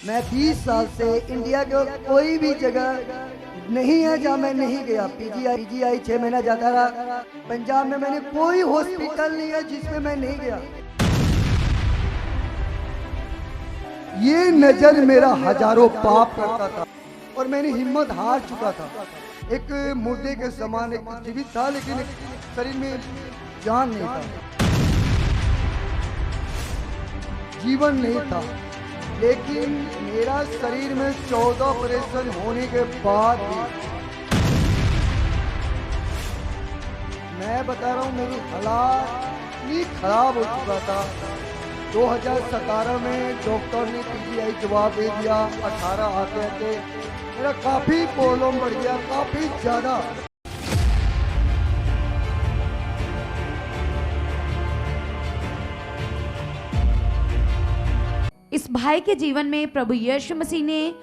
मैं 20 साल से इंडिया के कोई भी जगह नहीं है जहाँ मैं नहीं गया। पीजीआई 6 महीना जाता रहा। पंजाब में मैंने कोई हॉस्पिटल नहीं है जिसमें मैं नहीं गया। ये नजर मेरा हजारों पाप करता था और मैंने हिम्मत हार चुका था। एक मुर्दे के समान एक जीवित था, लेकिन शरीर में जान नहीं था, जीवन नहीं था। लेकिन मेरा शरीर में 14 ऑपरेशन होने के बाद भी मैं बता रहा हूँ मेरी हालात इतनी खराब हो चुका था। 2017 में डॉक्टर ने पीजीआई जवाब दे दिया। 18 आते आते मेरा काफी प्रॉब्लम बढ़ गया, काफी ज्यादा। इस भाई के जीवन में प्रभु यीशु मसीह ने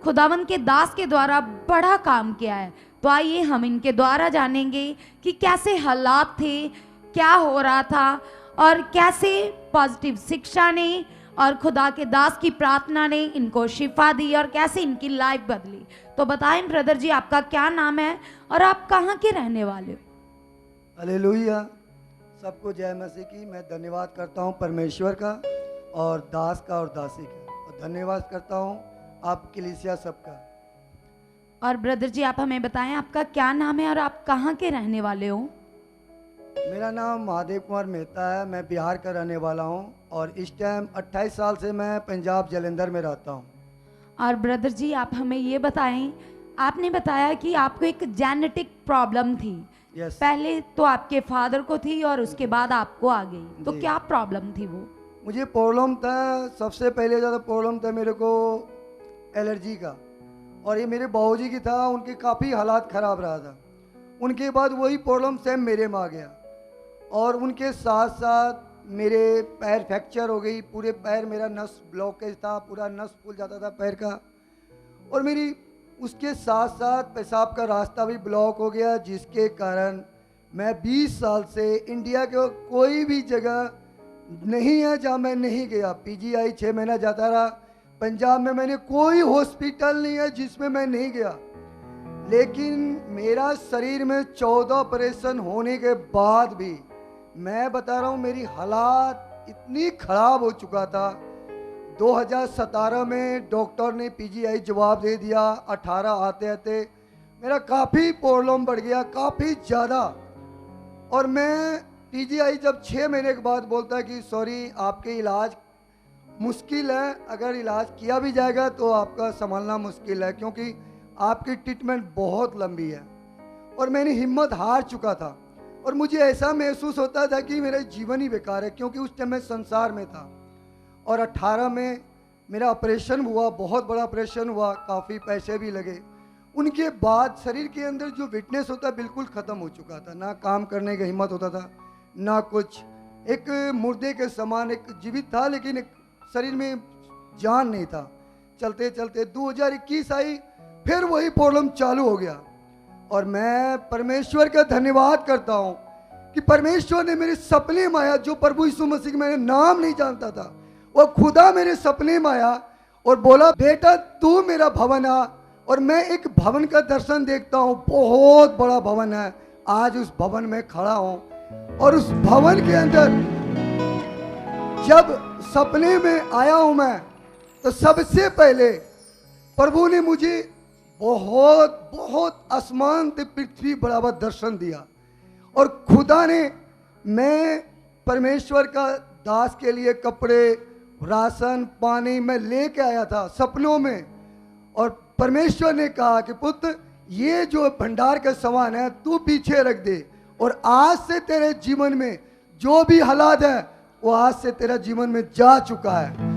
खुदावंद के दास के द्वारा बड़ा काम किया है। तो आइए हम इनके द्वारा जानेंगे कि कैसे हालात थे, क्या हो रहा था और कैसे पॉजिटिव शिक्षा ने और खुदा के दास की प्रार्थना ने इनको शिफा दी और कैसे इनकी लाइफ बदली। तो बताएं ब्रदर जी, आपका क्या नाम है और आप कहाँ के रहने वाले हो? हालेलुया, सबको जय मसीह की। मैं धन्यवाद करता हूँ परमेश्वर का और दास का और दासी का, और धन्यवाद करता हूँ आप कलीसिया सबका। और ब्रदर जी, आप हमें बताएं आपका क्या नाम है और आप कहाँ के रहने वाले हो? मेरा नाम महादेव कुमार मेहता है। मैं बिहार का रहने वाला हूँ और इस टाइम 28 साल से मैं पंजाब जलंधर में रहता हूँ। और ब्रदर जी, आप हमें ये बताएं, आपने बताया कि आपको एक जेनेटिक प्रॉब्लम थी। यस। पहले तो आपके फादर को थी और उसके बाद आपको आ गई। तो जी। क्या प्रॉब्लम थी वो? मुझे प्रॉब्लम था, सबसे पहले ज़्यादा प्रॉब्लम था मेरे को एलर्जी का, और ये मेरे बाबूजी की था। उनके काफ़ी हालात ख़राब रहा था। उनके बाद वही प्रॉब्लम सेम मेरे में आ गया, और उनके साथ साथ मेरे पैर फ्रैक्चर हो गई। पूरे पैर मेरा नस ब्लॉकेज था, पूरा नस फूल जाता था पैर का। और मेरी उसके साथ साथ पेशाब का रास्ता भी ब्लॉक हो गया, जिसके कारण मैं 20 साल से इंडिया के कोई भी जगह नहीं है जहाँ मैं नहीं गया। पीजीआई 6 महीना जाता रहा। पंजाब में मैंने कोई हॉस्पिटल नहीं है जिसमें मैं नहीं गया। लेकिन मेरा शरीर में 14 ऑपरेशन होने के बाद भी मैं बता रहा हूँ मेरी हालात इतनी खराब हो चुका था। 2017 में डॉक्टर ने पीजीआई जवाब दे दिया। 18 आते आते मेरा काफ़ी प्रॉब्लम बढ़ गया, काफ़ी ज़्यादा। और मैं पीजीआई जब 6 महीने के बाद बोलता है कि सॉरी, आपके इलाज मुश्किल है, अगर इलाज किया भी जाएगा तो आपका संभालना मुश्किल है, क्योंकि आपकी ट्रीटमेंट बहुत लंबी है। और मैंने हिम्मत हार चुका था और मुझे ऐसा महसूस होता था कि मेरा जीवन ही बेकार है, क्योंकि उस टाइम मैं संसार में था। और 18 में मेरा ऑपरेशन हुआ, बहुत बड़ा ऑपरेशन हुआ, काफ़ी पैसे भी लगे। उनके बाद शरीर के अंदर जो फिटनेस होता बिल्कुल ख़त्म हो चुका था। ना काम करने की हिम्मत होता था, ना कुछ। एक मुर्दे के समान एक जीवित था, लेकिन एक शरीर में जान नहीं था। चलते चलते 2021 आई, फिर वही प्रॉब्लम चालू हो गया। और मैं परमेश्वर का धन्यवाद करता हूँ कि परमेश्वर ने मेरे सपने में आया। जो प्रभु यीशु मसीह मैंने नाम नहीं जानता था, वो खुदा मेरे सपने में आया और बोला, बेटा तू मेरा भवन आ। और मैं एक भवन का दर्शन देखता हूँ, बहुत बड़ा भवन है। आज उस भवन में खड़ा हूँ और उस भवन के अंदर जब सपने में आया हूँ मैं, तो सबसे पहले प्रभु ने मुझे बहुत बहुत आसमान से पृथ्वी बराबर दर्शन दिया। और खुदा ने, मैं परमेश्वर का दास के लिए कपड़े, राशन, पानी मैं लेके आया था सपनों में। और परमेश्वर ने कहा कि पुत्र, ये जो भंडार का सामान है तू पीछे रख दे, और आज से तेरे जीवन में जो भी हालात है वो आज से तेरा जीवन में जा चुका है।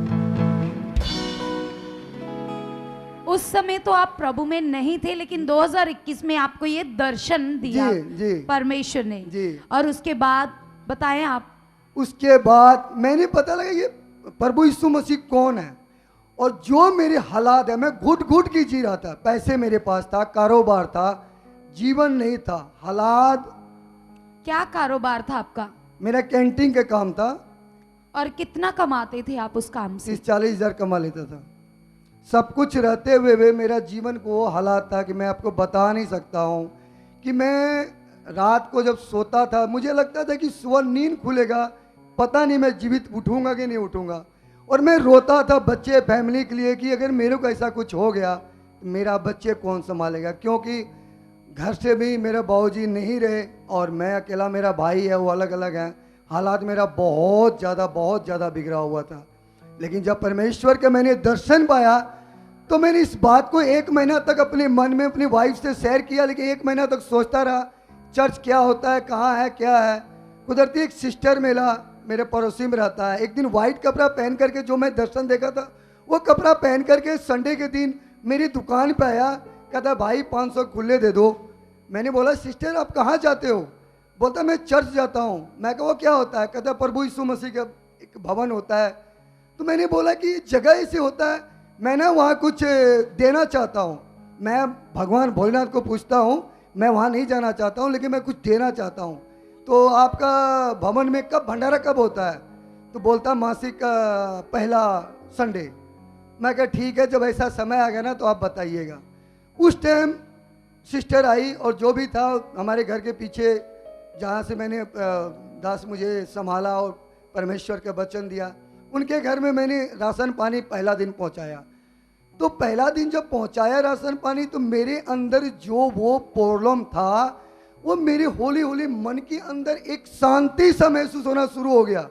उस समय तो आप प्रभु में नहीं थे, लेकिन 2021 में आपको ये दर्शन दिया जी परमेश्वर ने जी। और उसके बाद बताएं आप। उसके बाद मैंने पता लगा ये प्रभु यीशु मसीह कौन है। और जो मेरे हालात है, मैं घुट घुट की जी रहा था। पैसे मेरे पास था, कारोबार था, जीवन नहीं था, हालात। क्या कारोबार था आपका? मेरा कैंटीन का काम था। और कितना कमाते थे आप उस काम से? 30-40 हज़ार कमा लेता था। सब कुछ रहते हुए भी मेरा जीवन को वो हालात था कि मैं आपको बता नहीं सकता हूँ कि मैं रात को जब सोता था मुझे लगता था कि सुबह नींद खुलेगा, पता नहीं मैं जीवित उठूँगा कि नहीं उठूँगा। और मैं रोता था बच्चे फैमिली के लिए कि अगर मेरे को ऐसा कुछ हो गया तो मेरा बच्चे कौन संभालेगा, क्योंकि घर से भी मेरे बाबूजी नहीं रहे और मैं अकेला, मेरा भाई है वो अलग अलग हैं। हालात मेरा बहुत ज़्यादा बिगड़ा हुआ था। लेकिन जब परमेश्वर के मैंने दर्शन पाया तो मैंने इस बात को 1 महीना तक अपने मन में अपनी वाइफ से शेयर किया, लेकिन 1 महीना तक सोचता रहा चर्च क्या होता है, कहाँ है, क्या है। कुदरती एक सिस्टर मिला, मेरे पड़ोसी में रहता है। एक दिन वाइट कपड़ा पहन करके जो मैं दर्शन देखा था वो कपड़ा पहन करके संडे के दिन मेरी दुकान पे आया, कहता भाई 500 खुले दे दो। मैंने बोला सिस्टर आप कहाँ जाते हो? बोलता मैं चर्च जाता हूँ। मैं कहा वो क्या होता है? कहता प्रभु यीशु मसीह का एक भवन होता है। तो मैंने बोला कि जगह ऐसे होता है, मैं ना वहाँ कुछ देना चाहता हूँ। मैं भगवान भोलेनाथ को पूछता हूँ, मैं वहाँ नहीं जाना चाहता हूँ लेकिन मैं कुछ देना चाहता हूँ। तो आपका भवन में कब भंडारा कब होता है? तो बोलता मासिक का पहला संडे। मैं कहा ठीक है, जब ऐसा समय आ गया ना तो आप बताइएगा। उस टाइम सिस्टर आई और जो भी था हमारे घर के पीछे जहाँ से मैंने दास मुझे संभाला और परमेश्वर का वचन दिया, उनके घर में मैंने राशन पानी पहला दिन पहुँचाया। तो पहला दिन जब पहुँचाया राशन पानी तो मेरे अंदर जो वो प्रॉब्लम था वो मेरे होली होली मन के अंदर एक शांति सा महसूस होना शुरू हो गया।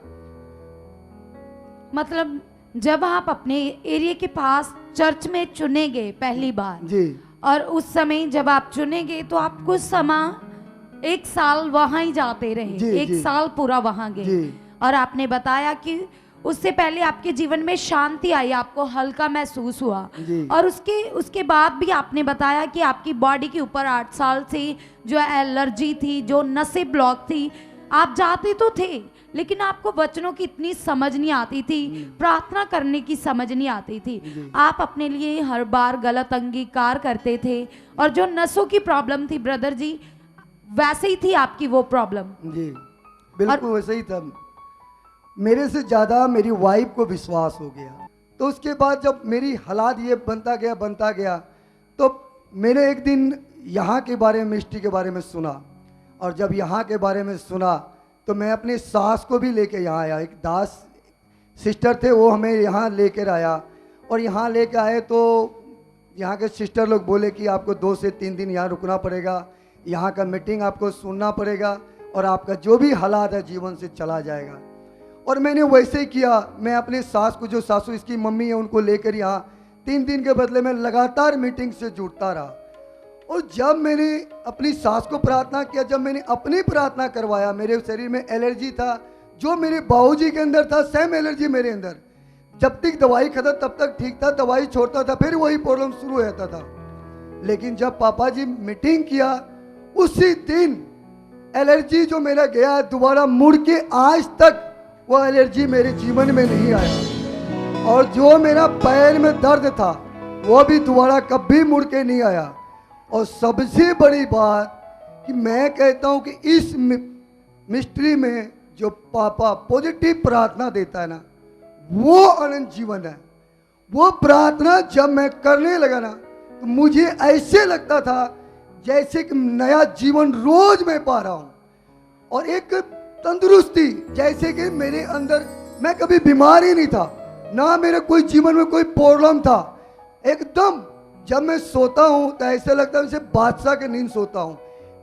मतलब जब आप अपने एरिया के पास चर्च में चुने गए पहली बार जी, और उस समय जब आप चुने गए तो आप कुछ समय 1 साल वहां ही जाते रहे, जी, 1 जी। साल पूरा वहां गए। जी। और आपने बताया कि उससे पहले आपके जीवन में शांति आई, आपको हल्का महसूस हुआ। जी। और उसके बाद भी आपने बताया कि आपकी बॉडी के ऊपर 8 साल से जो एलर्जी थी, जो नसें ब्लॉक थी, आप जाते तो थे लेकिन आपको वचनों की इतनी समझ नहीं आती थी, प्रार्थना करने की समझ नहीं आती थी। आप अपने लिए हर बार गलत अंगीकार करते थे और जो नसों की प्रॉब्लम थी ब्रदर जी, वैसे ही थी आपकी वो प्रॉब्लम। जी बिल्कुल वैसे ही था। मेरे से ज़्यादा मेरी वाइफ को विश्वास हो गया। तो उसके बाद जब मेरी हालात ये बनता गया तो मैंने एक दिन यहाँ के बारे में, मिनिस्ट्री के बारे में सुना। और जब यहाँ के बारे में सुना तो मैं अपनी सास को भी लेके यहाँ आया। एक दास सिस्टर थे, वो हमें यहाँ लेकर आया। और यहाँ लेकर आए तो यहाँ के सिस्टर लोग बोले कि आपको 2 से 3 दिन यहाँ रुकना पड़ेगा, यहाँ का मीटिंग आपको सुनना पड़ेगा और आपका जो भी हालात है जीवन से चला जाएगा। और मैंने वैसे ही किया। मैं अपने सास को, जो सासू इसकी मम्मी है, उनको लेकर यहाँ 3 दिन के बदले में लगातार मीटिंग से जुड़ता रहा। और जब मैंने अपनी सास को प्रार्थना किया, जब मैंने अपनी प्रार्थना करवाया, मेरे शरीर में एलर्जी था, जो मेरे बाबूजी के अंदर था सेम एलर्जी मेरे अंदर। जब तक दवाई खत्म तब तक ठीक था, दवाई छोड़ता था फिर वही प्रॉब्लम शुरू रहता था। लेकिन जब पापा जी मीटिंग किया उसी दिन एलर्जी जो मेरा गया दोबारा मुड़ के आज तक वो एलर्जी मेरे जीवन में नहीं आया। और जो मेरा पैर में दर्द था वो भी दोबारा कभी मुड़ के नहीं आया। और सबसे बड़ी बात कि मैं कहता हूँ कि इस मिस्ट्री में जो पापा पॉजिटिव प्रार्थना देता है ना, वो अनंत जीवन है। वो प्रार्थना जब मैं करने लगा ना तो मुझे ऐसे लगता था जैसे कि नया जीवन रोज मैं पा रहा हूँ। और एक तंदुरुस्ती, जैसे कि मेरे अंदर मैं कभी बीमार ही नहीं था, ना मेरे कोई जीवन में कोई प्रॉब्लम था। एकदम जब मैं सोता हूँ तो ऐसा लगता है जैसे बादशाह के नींद सोता हूँ,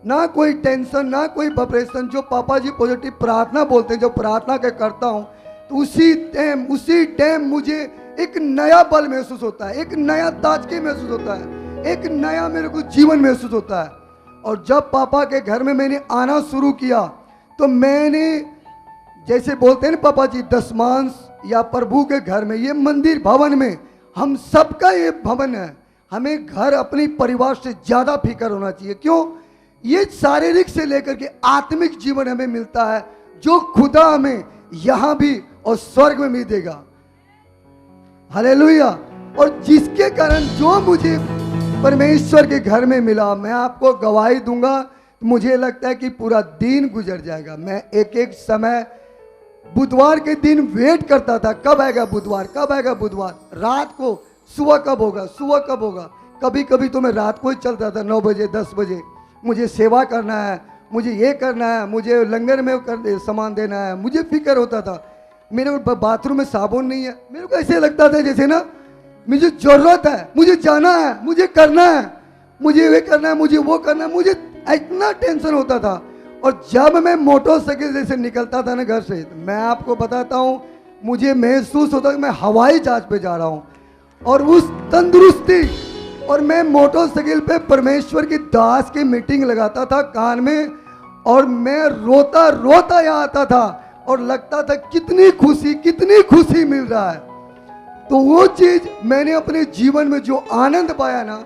ना कोई टेंशन ना कोई डिप्रेशन। जो पापा जी पॉजिटिव प्रार्थना बोलते हैं, जो प्रार्थना के करता हूँ तो उसी टाइम मुझे एक नया बल महसूस होता है, एक नया ताजगी महसूस होता है, एक नया मेरे को जीवन महसूस होता है। और जब पापा के घर में मैंने आना शुरू किया तो मैंने, जैसे बोलते हैं ना पापा जी, दशमांश या प्रभु के घर में, ये मंदिर भवन में हम सबका ये भवन है। हमें घर अपनी परिवार से ज़्यादा फिक्र होना चाहिए। क्यों? ये शारीरिक से लेकर के आत्मिक जीवन हमें मिलता है जो खुदा हमें यहाँ भी और स्वर्ग में मिल देगा। हालेलुया। और जिसके कारण जो मुझे परमेश्वर के घर में मिला, मैं आपको गवाही दूंगा, मुझे लगता है कि पूरा दिन गुजर जाएगा। मैं एक समय बुधवार के दिन वेट करता था, कब आएगा बुधवार, कब आएगा बुधवार। रात को सुबह कब होगा, सुबह कब होगा। कभी कभी तो मैं रात को ही चलता था 9 बजे 10 बजे, मुझे सेवा करना है, मुझे ये करना है, मुझे लंगर में सामान देना है, मुझे फिक्र होता था। मेरे बाथरूम में साबुन नहीं है, मेरे को ऐसे लगता था जैसे ना मुझे ज़रूरत है, मुझे जाना है, मुझे करना है, मुझे ये करना है, मुझे वो करना है, मुझे इतना टेंशन होता था। और जब मैं मोटरसाइकिल से निकलता था ना घर से, मैं आपको बताता हूँ, मुझे महसूस होता कि मैं हवाई जहाज पे जा रहा हूँ। और उस तंदुरुस्ती, और मैं मोटरसाइकिल पे परमेश्वर की दास की मीटिंग लगाता था कान में, और मैं रोता रोता यहाँ आता था और लगता था कितनी खुशी मिल रहा है। तो वो चीज मैंने अपने जीवन में जो आनंद पाया ना,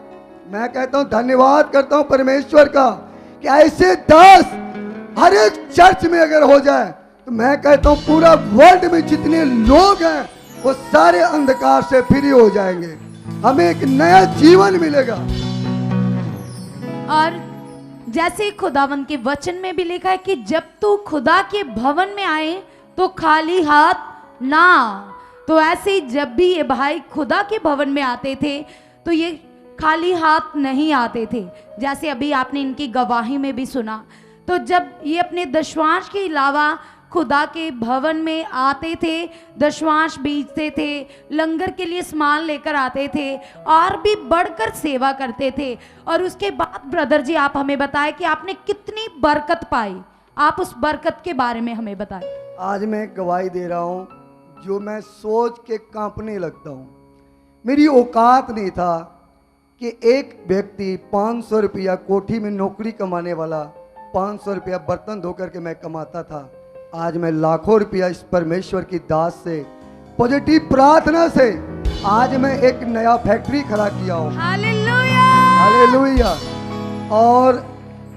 मैं कहता हूँ धन्यवाद करता हूँ परमेश्वर का कि ऐसे दास हर एक चर्च में अगर हो जाए तो मैं कहता हूँ पूरा वर्ल्ड में जितने लोग हैं वो सारे अंधकार से फ्री हो जाएंगे, हमें एक नया जीवन मिलेगा। और जैसे खुदावन के वचन में भी लिखा है कि जब तू खुदा के भवन में आए तो खाली हाथ ना। तो ऐसे ही जब भी ये भाई खुदा के भवन में आते थे तो ये खाली हाथ नहीं आते थे, जैसे अभी आपने इनकी गवाही में भी सुना। तो जब ये अपने दशवांश के अलावा खुदा के भवन में आते थे, दशवांश बीजते थे, लंगर के लिए सामान लेकर आते थे और भी बढ़कर सेवा करते थे। और उसके बाद ब्रदर जी आप हमें बताएं कि आपने कितनी बरकत पाई, आप उस बरकत के बारे में हमें बताएं। आज मैं गवाही दे रहा हूँ जो मैं सोच के कांपने लगता हूँ। मेरी औकात नहीं था कि एक व्यक्ति 500 रुपया कोठी में नौकरी कमाने वाला 500 रुपया बर्तन धो करके मैं कमाता था। आज मैं लाखों रुपया इस परमेश्वर की दास से, पॉजिटिव प्रार्थना से, आज मैं एक नया फैक्ट्री खड़ा किया हूँ। Hallelujah, hallelujah. और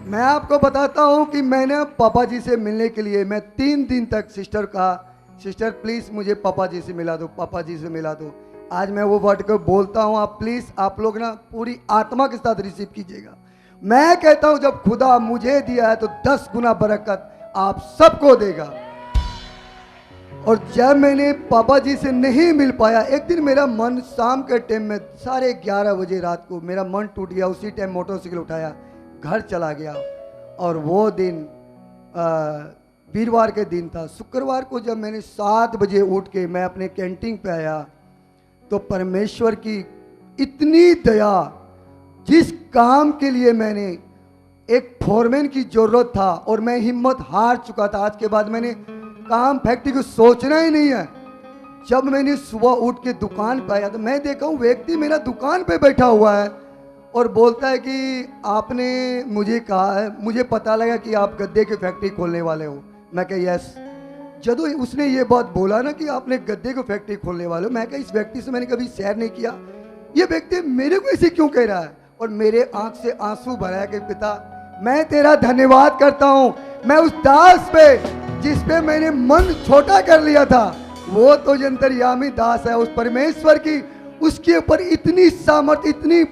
मैं आपको बताता हूँ कि मैंने पापा जी से मिलने के लिए मैं 3 दिन तक सिस्टर कहा, सिस्टर प्लीज़ मुझे पापा जी से मिला दो, पापा जी से मिला दो। आज मैं वो वर्ड को बोलता हूँ, आप प्लीज़ आप लोग ना पूरी आत्मा के साथ रिसीव कीजिएगा। मैं कहता हूँ जब खुदा मुझे दिया है तो 10 गुना बरकत आप सबको देगा। और जब मैंने पापा जी से नहीं मिल पाया, एक दिन मेरा मन शाम के टाइम में 11:30 बजे रात को मेरा मन टूट गया। उसी टाइम मोटरसाइकिल उठाया घर चला गया। और वो दिन वीरवार के दिन था। शुक्रवार को जब मैंने 7 बजे उठ के मैं अपने कैंटीन पे आया तो परमेश्वर की इतनी दया, जिस काम के लिए मैंने एक फोरमैन की जरूरत था और मैं हिम्मत हार चुका था, आज के बाद मैंने काम फैक्ट्री को सोचना ही नहीं है। जब मैंने सुबह उठ के दुकान पे आया तो मैं देखा हूँ व्यक्ति मेरा दुकान पे बैठा हुआ है और बोलता है कि आपने मुझे कहा है, मुझे पता लगा कि आप गद्दे की फैक्ट्री खोलने वाले हो। मैं कहा यस। जब उसने ये बात बोला ना कि आपने गद्दे की फैक्ट्री खोलने वाले हो, मैं कहा इस व्यक्ति से मैंने कभी शेयर नहीं किया, ये व्यक्ति मेरे को ऐसे क्यों कह रहा है। और मेरे आंख से आंसू भरा कि पिता मैं तेरा धन्यवाद करता हूँ, मैं उस दास पे जिस पे मैंने मन छोटा कर लिया था, वो तो अंतर्यामी दास है। उस परमेश्वर की उसके ऊपर इतनी सामर्थ्य, इतनी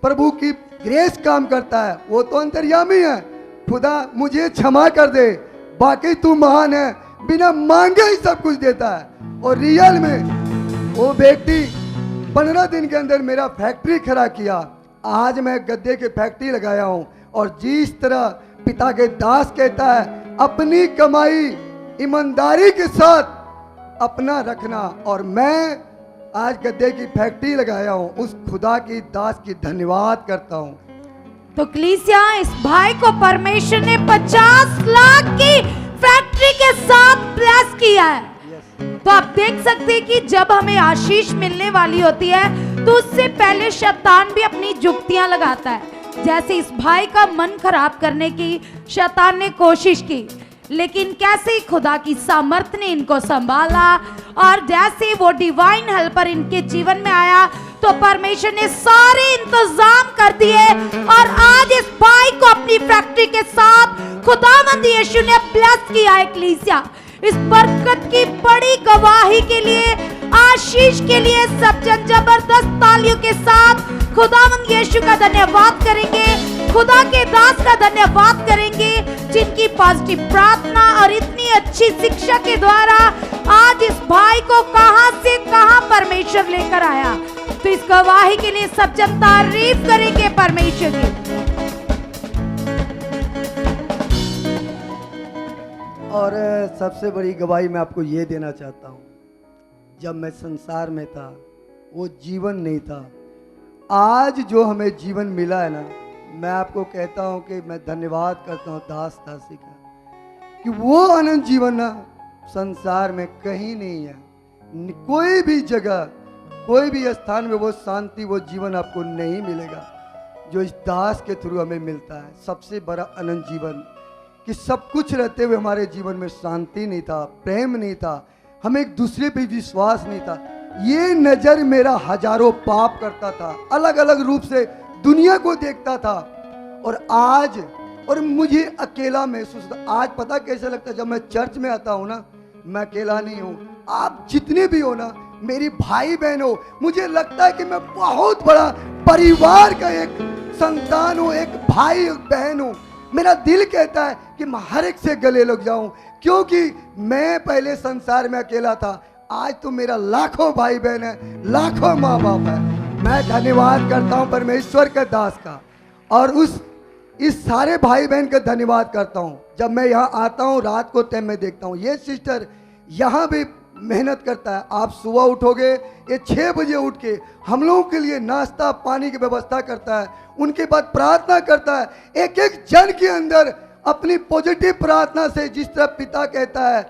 प्रभु की ग्रेस काम करता है, वो तो अंतर्यामी है। खुदा मुझे क्षमा कर दे, बाकी तू महान है, बिना मांगे ही सब कुछ देता है। और रियल में वो व्यक्ति 15 दिन के अंदर मेरा फैक्ट्री खड़ा किया। आज मैं गद्दे की फैक्ट्री लगाया हूँ। और जिस तरह पिता के दास कहता है अपनी कमाई ईमानदारी के साथ अपना रखना, और मैं आज गद्दे की फैक्ट्री लगाया हूँ, उस खुदा की दास की धन्यवाद करता हूँ। तो कलीसिया इस भाई को परमेश्वर ने 50 लाख की फैक्ट्री के साथ ब्लेस किया है। तो आप देख सकते हैं कि जब हमें आशीष मिलने वाली होती है तो उससे पहले शैतान भी अपनी जुक्तियां लगाता है। जैसे इस भाई का मन खराब करने की शैतान ने कोशिश की, लेकिन कैसे खुदा की सामर्थ ने इनको संभाला और जैसे वो डिवाइन हेल्पर इनके जीवन में आया तो परमेश्वर ने सारे इंतजाम कर दिए और आज इस भाई को अपनी फैक्ट्री के साथ खुदावंद यीशु ने ब्लेस किया है। कलीसिया इस बरकत की बड़ी गवाही के लिए, आशीष के लिए सब जन जबरदस्त तालियों के साथ खुदावंद यीशु का धन्यवाद करेंगे, खुदा के दास का धन्यवाद करेंगे जिनकी पॉजिटिव प्रार्थना और इतनी अच्छी शिक्षा के द्वारा आज इस भाई को कहां से कहां परमेश्वर लेकर आया। तो इस गवाही के लिए सब जन तारीफ करेंगे परमेश्वर की। और सबसे बड़ी गवाही मैं आपको ये देना चाहता हूँ, जब मैं संसार में था वो जीवन नहीं था। आज जो हमें जीवन मिला है ना, मैं आपको कहता हूँ कि मैं धन्यवाद करता हूँ दास दासी का, कि वो अनंत जीवन ना संसार में कहीं नहीं है। कोई भी जगह, कोई भी स्थान में वो शांति, वो जीवन आपको नहीं मिलेगा जो इस दास के थ्रू हमें मिलता है। सबसे बड़ा अनंत जीवन, कि सब कुछ रहते हुए हमारे जीवन में शांति नहीं था, प्रेम नहीं था, हमें एक दूसरे पे विश्वास नहीं था। ये नज़र मेरा हजारों पाप करता था, अलग अलग रूप से दुनिया को देखता था, और मुझे अकेला महसूस होता। आज पता कैसे लगता है, जब मैं चर्च में आता हूँ ना, मैं अकेला नहीं हूँ। आप जितने भी हो ना, मेरी भाई बहन हो, मुझे लगता है कि मैं बहुत बड़ा परिवार का एक संतान हूँ, एक भाई एक बहन हूँ। मेरा दिल कहता है कि मैं हर एक से गले लग जाऊं, क्योंकि मैं पहले संसार में अकेला था। आज तो मेरा लाखों भाई बहन है, लाखों माँ बाप है। मैं धन्यवाद करता हूं परमेश्वर के दास का, और इस सारे भाई बहन का धन्यवाद करता हूं। जब मैं यहाँ आता हूं रात को टाइम में देखता हूं, ये सिस्टर यहाँ भी मेहनत करता है। आप सुबह उठोगे, ये 6 बजे उठ के हम लोगों के लिए नाश्ता पानी की व्यवस्था करता है, उनके बाद प्रार्थना करता है। एक एक जन के अंदर अपनी पॉजिटिव प्रार्थना से, जिस तरह पिता कहता है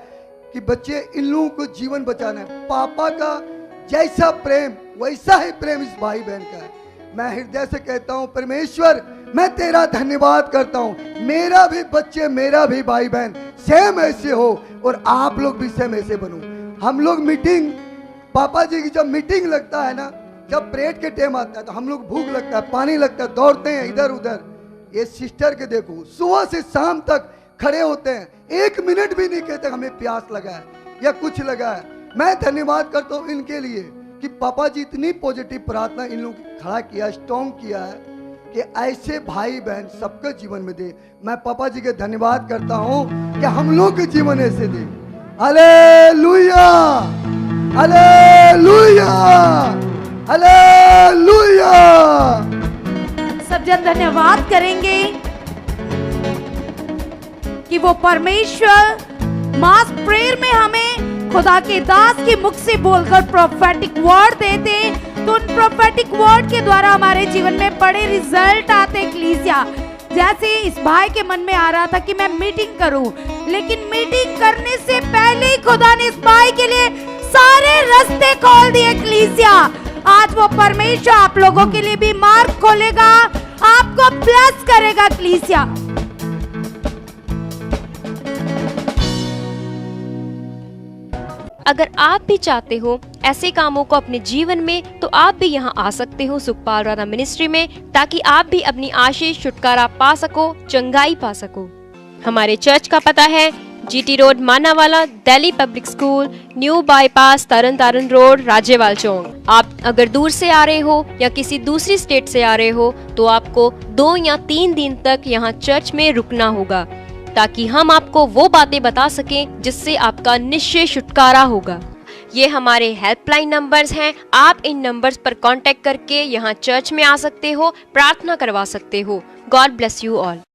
कि बच्चे इन लोगों को जीवन बचाना है, पापा का जैसा प्रेम वैसा ही प्रेम इस भाई बहन का है। मैं हृदय से कहता हूँ परमेश्वर, मैं तेरा धन्यवाद करता हूँ, मेरा भी बच्चे, मेरा भी भाई बहन सेम ऐसे हो, और आप लोग भी सेम ऐसे बनो। हम लोग मीटिंग, पापा जी की जब मीटिंग लगता है ना, जब प्रेयर के टाइम आता है तो हम लोग भूख लगता है, पानी लगता है, दौड़ते हैं इधर उधर। ये सिस्टर के देखो, सुबह से शाम तक खड़े होते हैं, 1 मिनट भी नहीं कहते हमें प्यास लगा है या कुछ लगा है। मैं धन्यवाद करता हूँ इनके लिए कि पापा जी इतनी पॉजिटिव प्रार्थना इन लोगों की खड़ा किया, स्ट्रॉन्ग किया है, कि ऐसे भाई बहन सबके जीवन में दे। मैं पापा जी के धन्यवाद करता हूँ कि हम लोग के जीवन ऐसे दे। Hallelujah, hallelujah, hallelujah. सब जन धन्यवाद करेंगे कि वो परमेश्वर मास प्रेयर में हमें खुदा के दास के मुख से बोलकर प्रोफेटिक वर्ड देते, तो उन प्रोफेटिक वर्ड के द्वारा हमारे जीवन में बड़े रिजल्ट आते। एक्लीसिया, जैसे इस भाई के मन में आ रहा था कि मैं मीटिंग करूं, लेकिन मीटिंग करने से पहले ही खुदा ने इस भाई के लिए सारे रास्ते खोल दिए। एक्लीसिया, आज वो परमेश्वर आप लोगों के लिए भी मार्ग खोलेगा, आपको ब्लेस करेगा। एक्लीसिया, अगर आप भी चाहते हो ऐसे कामों को अपने जीवन में, तो आप भी यहाँ आ सकते हो सुखपाल राणा मिनिस्ट्री में, ताकि आप भी अपनी आशीष छुटकारा पा सको, चंगाई पा सको। हमारे चर्च का पता है GT road Manawala, Delhi public school, new bypass, Taran Taran road, Rajyawal चौक। आप अगर दूर से आ रहे हो या किसी दूसरी स्टेट से आ रहे हो, तो आपको 2 या 3 दिन तक यहाँ चर्च में रुकना होगा, ताकि हम आपको वो बातें बता सकें जिससे आपका निश्चय छुटकारा होगा। ये हमारे हेल्पलाइन नंबर्स हैं, आप इन नंबर्स पर कांटेक्ट करके यहाँ चर्च में आ सकते हो, प्रार्थना करवा सकते हो। God bless you all.